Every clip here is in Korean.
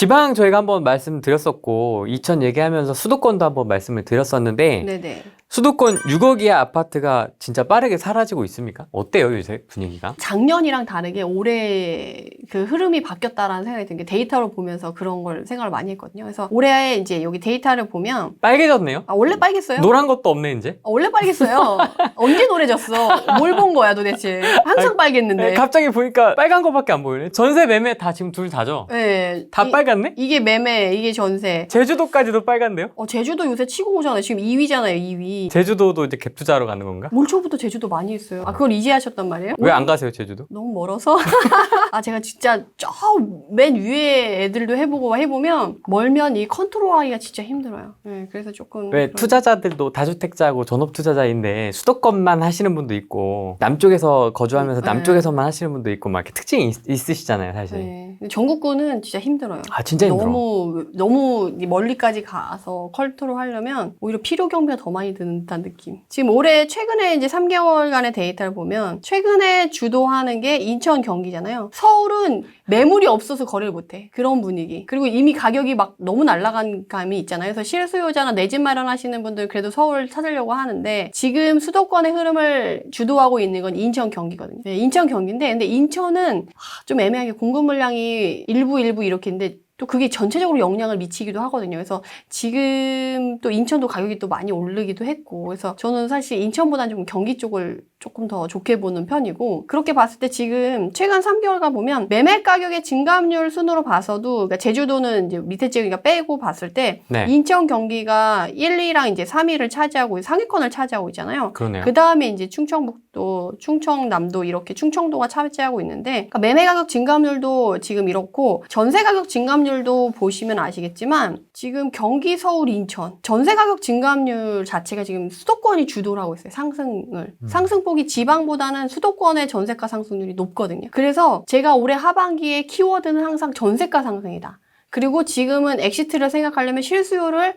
지방 저희가 한번 말씀드렸었고, 이천 얘기하면서 수도권도 한번 말씀을 드렸었는데, 네네. 수도권 6억 이하 아파트가 진짜 빠르게 사라지고 있습니까? 어때요, 요새 분위기가? 작년이랑 다르게 올해 그 흐름이 바뀌었다라는 생각이 든 게 데이터로 보면서 그런 걸 생각을 많이 했거든요. 그래서 올해 이제 여기 데이터를 보면 빨개졌네요? 원래 빨갰어요? 노란 것도 없네, 이제. 원래 빨갰어요. 언제 노래졌어? 뭘 본 거야 도대체? 항상 빨갰는데. 갑자기 보니까 빨간 거밖에 안 보이네. 전세 매매 다 지금 둘 다죠? 네. 다 빨갛네? 이게 매매, 이게 전세. 제주도까지도 빨간데요? 제주도 요새 치고 오잖아요. 지금 2위잖아요, 2위. 제주도도 이제 갭 투자하러 가는 건가? 올 초부터 제주도 많이 했어요. 그걸 이제 하셨단 말이에요? 왜 안 가세요, 제주도? 너무 멀어서. 제가 진짜 저 맨 위에 애들도 해보면 멀면 이 컨트롤하기가 진짜 힘들어요. 네, 그래서 조금. 왜 투자자들도 다주택자고 전업투자자인데 수도권만 하시는 분도 있고 남쪽에서 거주하면서 네. 남쪽에서만 하시는 분도 있고 막 이렇게 특징이 있으시잖아요, 사실. 네. 근데 전국구는 진짜 힘들어요. 진짜 힘들어. 너무 멀리까지 가서 컨트롤 하려면 오히려 필요 경비가 더 많이 드는 듯한 느낌. 지금 올해 최근에 이제 3개월간의 데이터를 보면 최근에 주도하는 게 인천, 경기잖아요. 서울은 매물이 없어서 거래를 못해. 그런 분위기. 그리고 이미 가격이 막 너무 날아간 감이 있잖아요. 그래서 실수요자나 내 집 마련하시는 분들 그래도 서울 찾으려고 하는데 지금 수도권의 흐름을 주도하고 있는 건 인천, 경기거든요. 네, 인천, 경기인데 근데 인천은 좀 애매하게 공급 물량이 일부 이렇게 있는데 또 그게 전체적으로 영향을 미치기도 하거든요. 그래서 지금 또 인천도 가격이 또 많이 오르기도 했고 그래서 저는 사실 인천보다는 좀 경기 쪽을 조금 더 좋게 보는 편이고 그렇게 봤을 때 지금 최근 3개월간 보면 매매 가격의 증감률 순으로 봐서도 그러니까 제주도는 이제 밑에 찍으니까 빼고 봤을 때 네. 인천, 경기가 1, 2랑 이제 3위를 차지하고 상위권을 차지하고 있잖아요. 그러네요. 그 다음에 이제 충청북도, 충청남도 이렇게 충청도가 차지하고 있는데 그러니까 매매 가격 증감률도 지금 이렇고 전세 가격 증감률도 보시면 아시겠지만 지금 경기, 서울, 인천 전세 가격 증감률 자체가 지금 수도권이 주도를 하고 있어요. 상승을. 상승폭이 지방보다는 수도권의 전세가 상승률이 높거든요. 그래서 제가 올해 하반기에 키워드는 항상 전세가 상승이다. 그리고 지금은 엑시트를 생각하려면 실수요를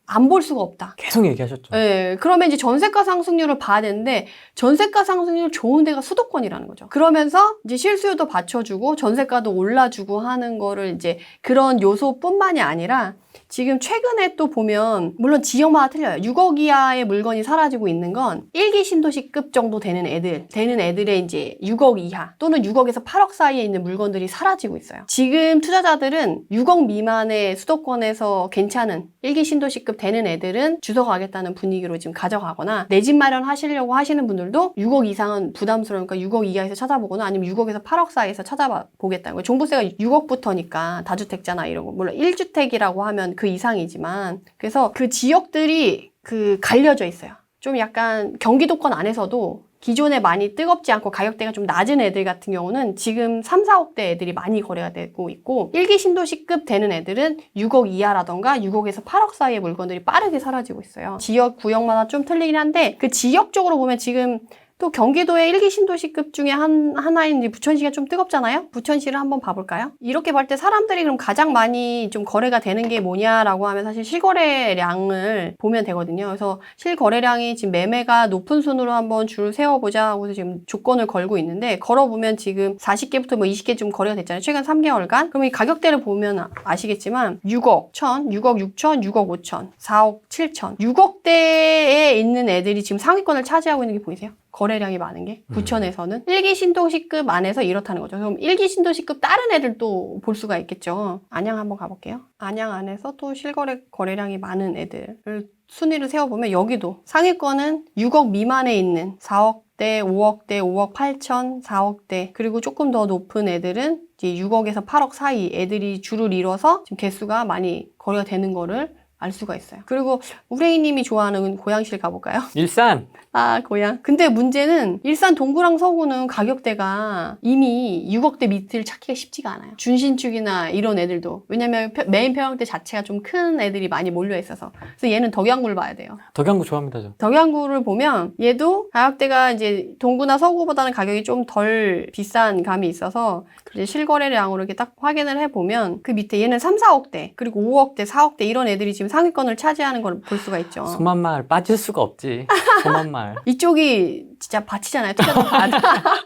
안 볼 수가 없다. 계속 얘기하셨죠. 네, 그러면 이제 전세가 상승률을 봐야 되는데 전세가 상승률 좋은 데가 수도권이라는 거죠. 그러면서 이제 실수요도 받쳐주고 전세가도 올라주고 하는 거를 이제 그런 요소뿐만이 아니라 지금 최근에 또 보면 물론 지역마다 틀려요. 6억 이하의 물건이 사라지고 있는 건 1기 신도시급 정도 되는 애들의 이제 6억 이하 또는 6억에서 8억 사이에 있는 물건들이 사라지고 있어요. 지금 투자자들은 6억 미만의 수도권에서 괜찮은 1기 신도시급 되는 애들은 주소 가겠다는 분위기로 지금 가져가거나 내 집 마련 하시려고 하시는 분들도 6억 이상은 부담스러우니까 6억 이하에서 찾아보거나 아니면 6억에서 8억 사이에서 찾아보겠다는 거예요. 종부세가 6억부터니까 다주택자나 이런 거 물론 1주택이라고 하면 그 이상이지만 그래서 그 지역들이 갈려져 있어요. 좀 약간 경기도권 안에서도 기존에 많이 뜨겁지 않고 가격대가 좀 낮은 애들 같은 경우는 지금 3, 4억대 애들이 많이 거래가 되고 있고 1기 신도시급 되는 애들은 6억 이하라던가 6억에서 8억 사이의 물건들이 빠르게 사라지고 있어요. 지역, 구역마다 좀 틀리긴 한데 그 지역적으로 보면 지금 또 경기도의 1기 신도시급 중에 하나인 부천시가 좀 뜨겁잖아요? 부천시를 한번 봐볼까요? 이렇게 볼 때 사람들이 그럼 가장 많이 좀 거래가 되는 게 뭐냐라고 하면 사실 실거래량을 보면 되거든요. 그래서 실거래량이 지금 매매가 높은 순으로 한번 줄 세워보자 하고서 지금 조건을 걸고 있는데 걸어보면 지금 40개부터 20개 좀 거래가 됐잖아요. 최근 3개월간. 그럼 이 가격대를 보면 아시겠지만 6억 1천, 6억 6천, 6억 5천, 4억 7천 6억대에 있는 애들이 지금 상위권을 차지하고 있는 게 보이세요? 거래량이 많은 게 부천에서는 1기 신도시급 안에서 이렇다는 거죠. 그럼 1기 신도시급 다른 애들도 볼 수가 있겠죠. 안양 한번 가볼게요. 안양 안에서 또 거래량이 많은 애들을 순위를 세워보면 여기도 상위권은 6억 미만에 있는 4억대, 5억대, 5억 8천, 4억대 그리고 조금 더 높은 애들은 이제 6억에서 8억 사이 애들이 줄을 이뤄서 지금 개수가 많이 거래가 되는 거를 알 수가 있어요. 그리고 우레이님이 좋아하는 고양시를 가볼까요? 일산. 고양. 근데 문제는 일산 동구랑 서구는 가격대가 이미 6억대 밑을 찾기가 쉽지가 않아요. 준신축이나 이런 애들도. 왜냐면 메인 평형대 자체가 좀 큰 애들이 많이 몰려 있어서. 그래서 얘는 덕양구를 봐야 돼요. 덕양구 좋아합니다, 저. 덕양구를 보면 얘도 가격대가 이제 동구나 서구보다는 가격이 좀 덜 비싼 감이 있어서 이제 실거래량으로 이렇게 딱 확인을 해보면 그 밑에 얘는 3, 4억대 그리고 5억대, 4억대 이런 애들이 지금 상위권을 차지하는 걸 볼 수가 있죠. 소만마을 빠질 수가 없지. 소만마을. 이쪽이 진짜 밭이잖아요. 투자도 밭.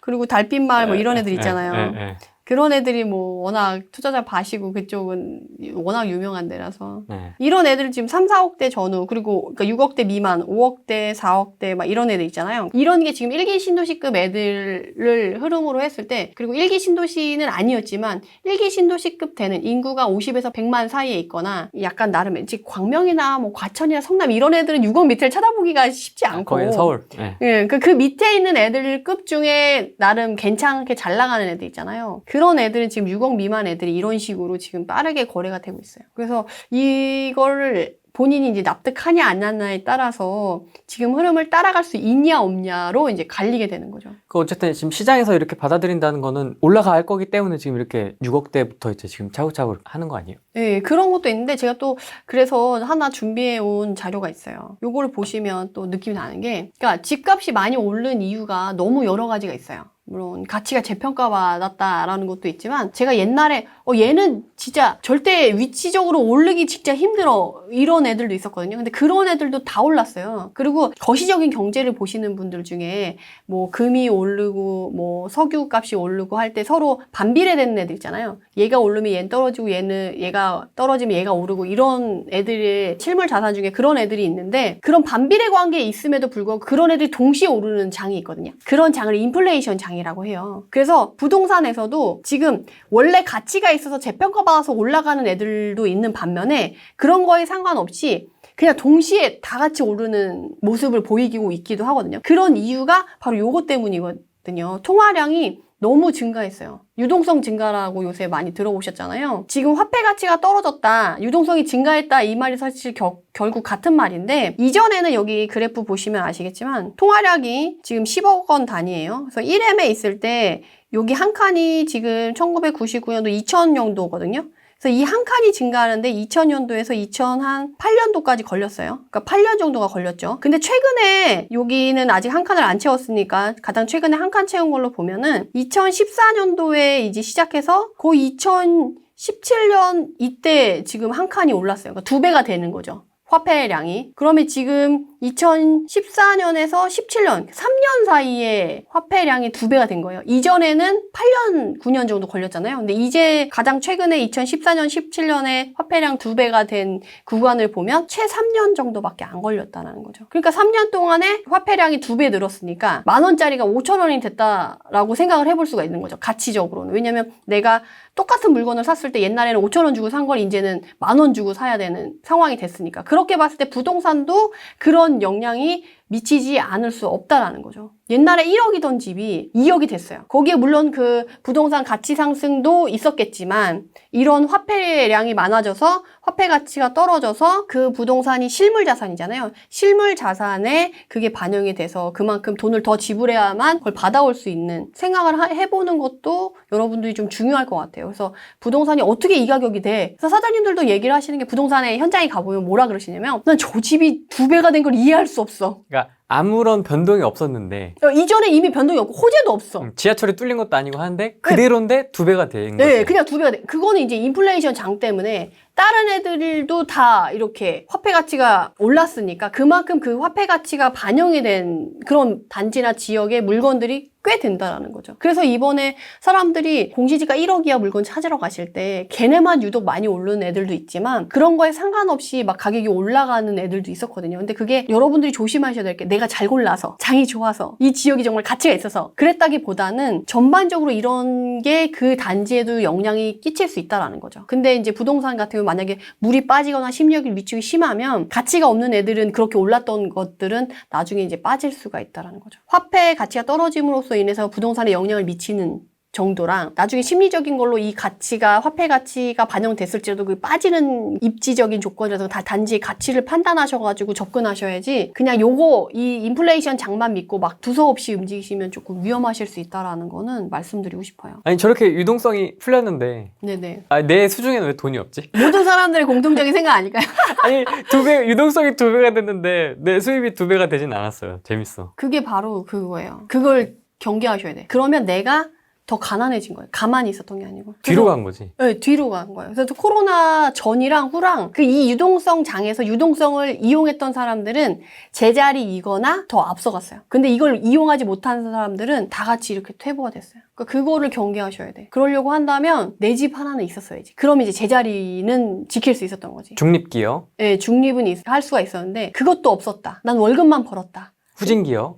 그리고 달빛마을 뭐 이런 애들 있잖아요. 그런 애들이 뭐 워낙 투자자 바시고 그쪽은 워낙 유명한 데라서. 네. 이런 애들 지금 3, 4억대 전후, 그리고 그러니까 6억대 미만, 5억대, 4억대 막 이런 애들 있잖아요. 이런 게 지금 1기 신도시급 애들을 흐름으로 했을 때, 그리고 1기 신도시는 아니었지만 1기 신도시급 되는 인구가 50에서 100만 사이에 있거나 약간 나름 즉 광명이나 뭐 과천이나 성남 이런 애들은 6억 밑을 쳐다보기가 쉽지 않고 거의 서울. 네. 예, 그 밑에 있는 애들급 중에 나름 괜찮게 잘 나가는 애들 있잖아요. 그런 애들은 지금 6억 미만 애들이 이런 식으로 지금 빠르게 거래가 되고 있어요. 그래서 이거를 본인이 이제 납득하냐 안 하냐에 따라서 지금 흐름을 따라갈 수 있냐 없냐로 이제 갈리게 되는 거죠. 그 어쨌든 지금 시장에서 이렇게 받아들인다는 거는 올라갈 거기 때문에 지금 이렇게 6억대부터 이제 지금 차곡차곡 하는 거 아니에요? 네, 그런 것도 있는데 제가 또 그래서 하나 준비해 온 자료가 있어요. 요거를 보시면 또 느낌이 나는 게, 그러니까 집값이 많이 오른 이유가 너무 여러 가지가 있어요. 물론 가치가 재평가받았다라는 것도 있지만, 제가 옛날에 얘는 진짜 절대 위치적으로 오르기 진짜 힘들어 이런 애들도 있었거든요. 근데 그런 애들도 다 올랐어요. 그리고 거시적인 경제를 보시는 분들 중에 뭐 금이 오르고 뭐 석유 값이 오르고 할 때 서로 반비례되는 애들 있잖아요. 얘가 오르면 얘는 떨어지고 얘가 떨어지면 얘가 오르고, 이런 애들의 실물 자산 중에 그런 애들이 있는데, 그런 반비례 관계에 있음에도 불구하고 그런 애들이 동시에 오르는 장이 있거든요. 그런 장을 인플레이션 장이라고 해요. 그래서 부동산에서도 지금 원래 가치가 있어서 재평가받아서 올라가는 애들도 있는 반면에, 그런 거에 상관없이 그냥 동시에 다 같이 오르는 모습을 보이고 있기도 하거든요. 그런 이유가 바로 요거 때문이거든요. 통화량이 너무 증가했어요. 유동성 증가라고 요새 많이 들어보셨잖아요. 지금 화폐 가치가 떨어졌다, 유동성이 증가했다, 이 말이 사실 결국 같은 말인데, 이전에는 여기 그래프 보시면 아시겠지만 통화량이 지금 10억 원 단위예요. 그래서 1M에 있을 때 여기 한 칸이 지금 1999년도 2000년도거든요. 그래서 이 한 칸이 증가하는데 2000년도에서 2008년도까지 걸렸어요. 그러니까 8년 정도가 걸렸죠. 근데 최근에 여기는 아직 한 칸을 안 채웠으니까 가장 최근에 한 칸 채운 걸로 보면은 2014년도에 이제 시작해서 거의 2017년 이때 지금 한 칸이 올랐어요. 그러니까 2배가 되는 거죠. 화폐량이. 그러면 지금 2014년에서 17년, 3년 사이에 화폐량이 2배가 된 거예요. 이전에는 8년, 9년 정도 걸렸잖아요. 근데 이제 가장 최근에 2014년, 17년에 화폐량 2배가 된 구간을 보면 최 3년 정도밖에 안 걸렸다는 거죠. 그러니까 3년 동안에 화폐량이 2배 늘었으니까 10,000원짜리가 5,000원이 됐다라고 생각을 해볼 수가 있는 거죠. 가치적으로는. 왜냐면 내가 똑같은 물건을 샀을 때 옛날에는 5,000원 주고 산 걸 이제는 10,000원 주고 사야 되는 상황이 됐으니까. 그렇게 봤을 때 부동산도 그런 영향이 미치지 않을 수 없다라는 거죠. 옛날에 1억이던 집이 2억이 됐어요. 거기에 물론 그 부동산 가치 상승도 있었겠지만, 이런 화폐량이 많아져서 화폐 가치가 떨어져서 그 부동산이 실물 자산이잖아요. 실물 자산에 그게 반영이 돼서 그만큼 돈을 더 지불해야만 그걸 받아올 수 있는 생각을 해보는 것도 여러분들이 좀 중요할 것 같아요. 그래서 부동산이 어떻게 이 가격이 돼? 그래서 사장님들도 얘기를 하시는 게, 부동산에 현장에 가보면 뭐라 그러시냐면, 난 저 집이 2배가 된 걸 이해할 수 없어. 그러니까 아무런 변동이 없었는데, 이전에 이미 변동이 없고 호재도 없어. 지하철이 뚫린 것도 아니고 하는데 그대로인데 2배가 된 거죠. 네, 그냥 2배가 돼. 그거는 이제 인플레이션 장 때문에 다른 애들도 다 이렇게 화폐 가치가 올랐으니까 그만큼 그 화폐 가치가 반영이 된 그런 단지나 지역의 물건들이 꽤 된다라는 거죠. 그래서 이번에 사람들이 공시지가 1억 이하 물건 찾으러 가실 때 걔네만 유독 많이 오르는 애들도 있지만, 그런 거에 상관없이 막 가격이 올라가는 애들도 있었거든요. 근데 그게 여러분들이 조심하셔야 될 게, 내가 잘 골라서, 장이 좋아서, 이 지역이 정말 가치가 있어서 그랬다기보다는 전반적으로 이런 게 그 단지에도 영향이 끼칠 수 있다라는 거죠. 근데 이제 부동산 같은 경우 만약에 물이 빠지거나 심리학이 미치기 심하면, 가치가 없는 애들은, 그렇게 올랐던 것들은 나중에 이제 빠질 수가 있다라는 거죠. 화폐 가치가 떨어짐으로써 인해서 부동산에 영향을 미치는 정도랑, 나중에 심리적인 걸로 이 가치가, 화폐 가치가 반영됐을지라도 그 빠지는 입지적인 조건이라서 다 단지의 가치를 판단하셔가지고 접근하셔야지, 그냥 요거 이 인플레이션 장만 믿고 막 두서없이 움직이시면 조금 위험하실 수 있다라는 거는 말씀드리고 싶어요. 아니 저렇게 유동성이 풀렸는데 네네. 내 수중에는 왜 돈이 없지? 모든 사람들의 공통적인 생각 아닐까요? 아니 2배, 유동성이 2배가 됐는데 내 수입이 2배가 되진 않았어요. 재밌어. 그게 바로 그거예요. 그걸 경계하셔야 돼. 그러면 내가 더 가난해진 거예요. 가만히 있었던 게 아니고. 뒤로 그래서 간 거지. 네, 뒤로 간 거예요. 그래서 코로나 전이랑 후랑 그 이 유동성 장에서 유동성을 이용했던 사람들은 제자리이거나 더 앞서갔어요. 근데 이걸 이용하지 못한 사람들은 다 같이 이렇게 퇴보가 됐어요. 그러니까 그거를 경계하셔야 돼. 그러려고 한다면 내 집 하나는 있었어야지. 그럼 이제 제자리는 지킬 수 있었던 거지. 중립기업, 네, 중립은 할 수가 있었는데 그것도 없었다. 난 월급만 벌었다. 후진기업.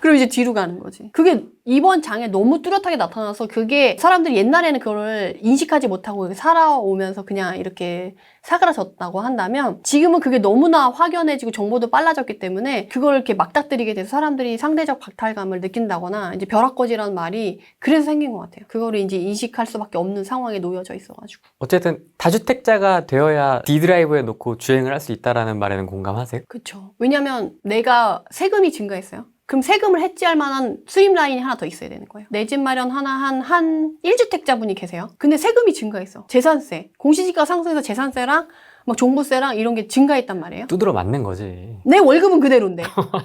그럼 이제 뒤로 가는 거지. 그게 이번 장에 너무 뚜렷하게 나타나서 그게 사람들이 옛날에는 그거를 인식하지 못하고 살아오면서 그냥 이렇게 사그라졌다고 한다면 지금은 그게 너무나 확연해지고 정보도 빨라졌기 때문에 그걸 이렇게 막닥뜨리게 돼서 사람들이 상대적 박탈감을 느낀다거나 이제 벼락거지라는 말이 그래서 생긴 것 같아요. 그거를 이제 인식할 수밖에 없는 상황에 놓여져 있어가지고. 어쨌든 다주택자가 되어야 D드라이브에 놓고 주행을 할 수 있다라는 말에는 공감하세요? 그렇죠. 왜냐면 내가 세금이 증가했어요. 그럼 세금을 해지할 만한 수입 라인이 하나 더 있어야 되는 거예요. 내 집 마련 하나 한 1주택자분이 계세요. 근데 세금이 증가했어. 재산세. 공시지가 상승해서 재산세랑 막 종부세랑 이런 게 증가했단 말이에요. 두드러 맞는 거지. 내 월급은 그대로인데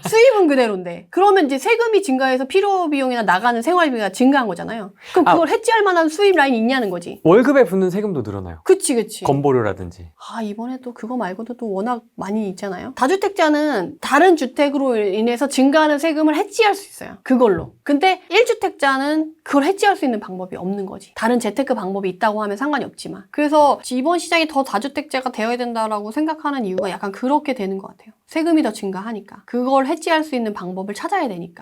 수입은 그대로인데 그러면 이제 세금이 증가해서 필요 비용이나 나가는 생활비가 증가한 거잖아요. 그럼 그걸 해지할 만한 수입 라인이 있냐는 거지. 월급에 붙는 세금도 늘어나요. 그치. 건보료라든지. 이번에 또 그거 말고도 또 워낙 많이 있잖아요. 다주택자는 다른 주택으로 인해서 증가하는 세금을 해지할 수 있어요. 그걸로. 근데 1주택자는 그걸 해지할 수 있는 방법이 없는 거지. 다른 재테크 방법이 있다고 하면 상관이 없지만. 그래서 이번 시장이 더 다주택자가 되어야 된다라고 생각하는 이유가 약간 그렇게 되는 것 같아요. 세금이 더 증가하니까. 그걸 해지할 수 있는 방법을 찾아야 되니까.